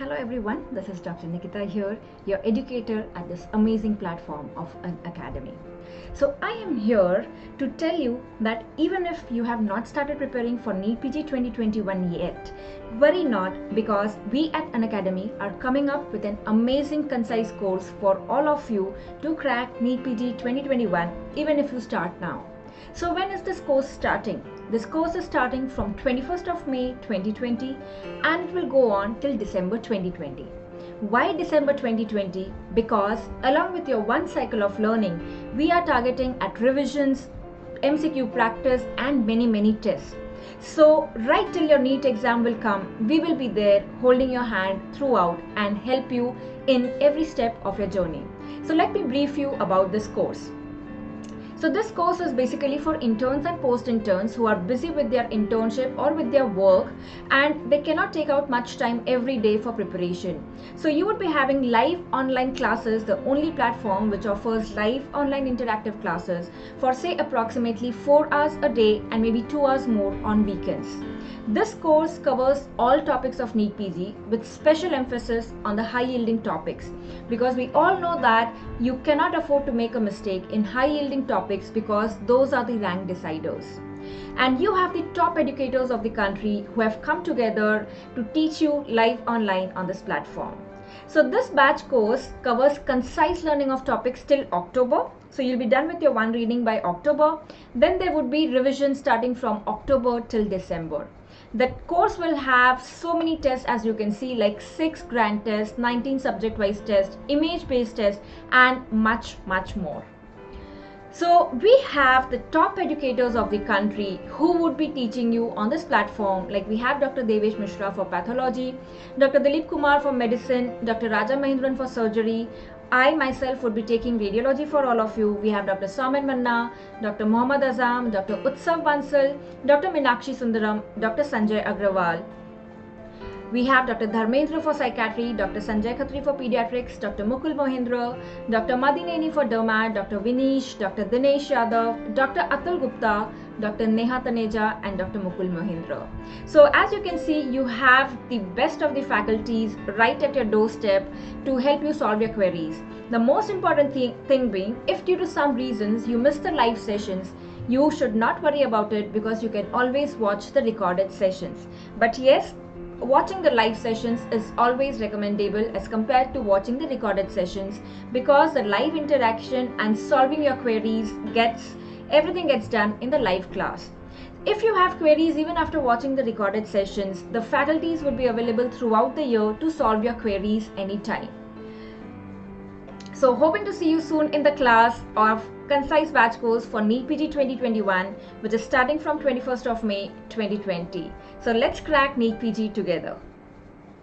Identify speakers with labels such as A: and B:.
A: Hello everyone, this is Dr. Nikita here, your educator at this amazing platform of Unacademy. So I am here to tell you that even if you have not started preparing for NEET PG 2021 yet, worry not, because we at Unacademy are coming up with an amazing concise course for all of you to crack NEET PG 2021 even if you start now. So when is this course starting? This course is starting from 21st of May 2020 and it will go on till December 2020. Why December 2020? Because along with your one cycle of learning, we are targeting at revisions, MCQ practice and many tests. So right till your NEET exam will come, we will be there holding your hand throughout and help you in every step of your journey. So let me brief you about this course. So this course is basically for interns and post-interns who are busy with their internship or with their work and they cannot take out much time every day for preparation. So you would be having live online classes, the only platform which offers live online interactive classes for say approximately 4 hours a day and maybe 2 hours more on weekends. This course covers all topics of NEET PG with special emphasis on the high yielding topics, because we all know that you cannot afford to make a mistake in high yielding topics because those are the rank deciders. And you have the top educators of the country who have come together to teach you live online on this platform. So this batch course covers concise learning of topics till October. So you'll be done with your one reading by October. Then there would be revision starting from October till December. The course will have so many tests, as you can see, like 6 grand tests, 19 subject-wise tests, image-based tests, and much more. So we have the top educators of the country who would be teaching you on this platform. Like we have Dr. Devesh Mishra for pathology, Dr. Dilip Kumar for medicine, Dr. Raja Mahindran for surgery. I myself would be taking radiology for all of you. We have Dr. Saman Manna, Dr. Mohammad Azam, Dr. Utsav Bansal, Dr. Meenakshi Sundaram, Dr. Sanjay Agrawal. We have Dr. Dharmendra for psychiatry, Dr. Sanjay Khatri for pediatrics, Dr. Mukul Mohindra, Dr. Madineni for dermat, Dr. Vinish, Dr. Dinesh Yadav, Dr. Atul Gupta, Dr. Neha Taneja and Dr. Mukul Mohindra. So as you can see, you have the best of the faculties right at your doorstep to help you solve your queries. The most important thing being, if due to some reasons you miss the live sessions, you should not worry about it, because you can always watch the recorded sessions. But yes, watching the live sessions is always recommendable as compared to watching the recorded sessions, because the live interaction and solving your queries everything gets done in the live class. If you have queries even after watching the recorded sessions, the faculties would be available throughout the year to solve your queries anytime. So hoping to see you soon in the class of Concise batch course for NEET PG 2021, which is starting from 21st of May 2020. So let's crack NEET PG together.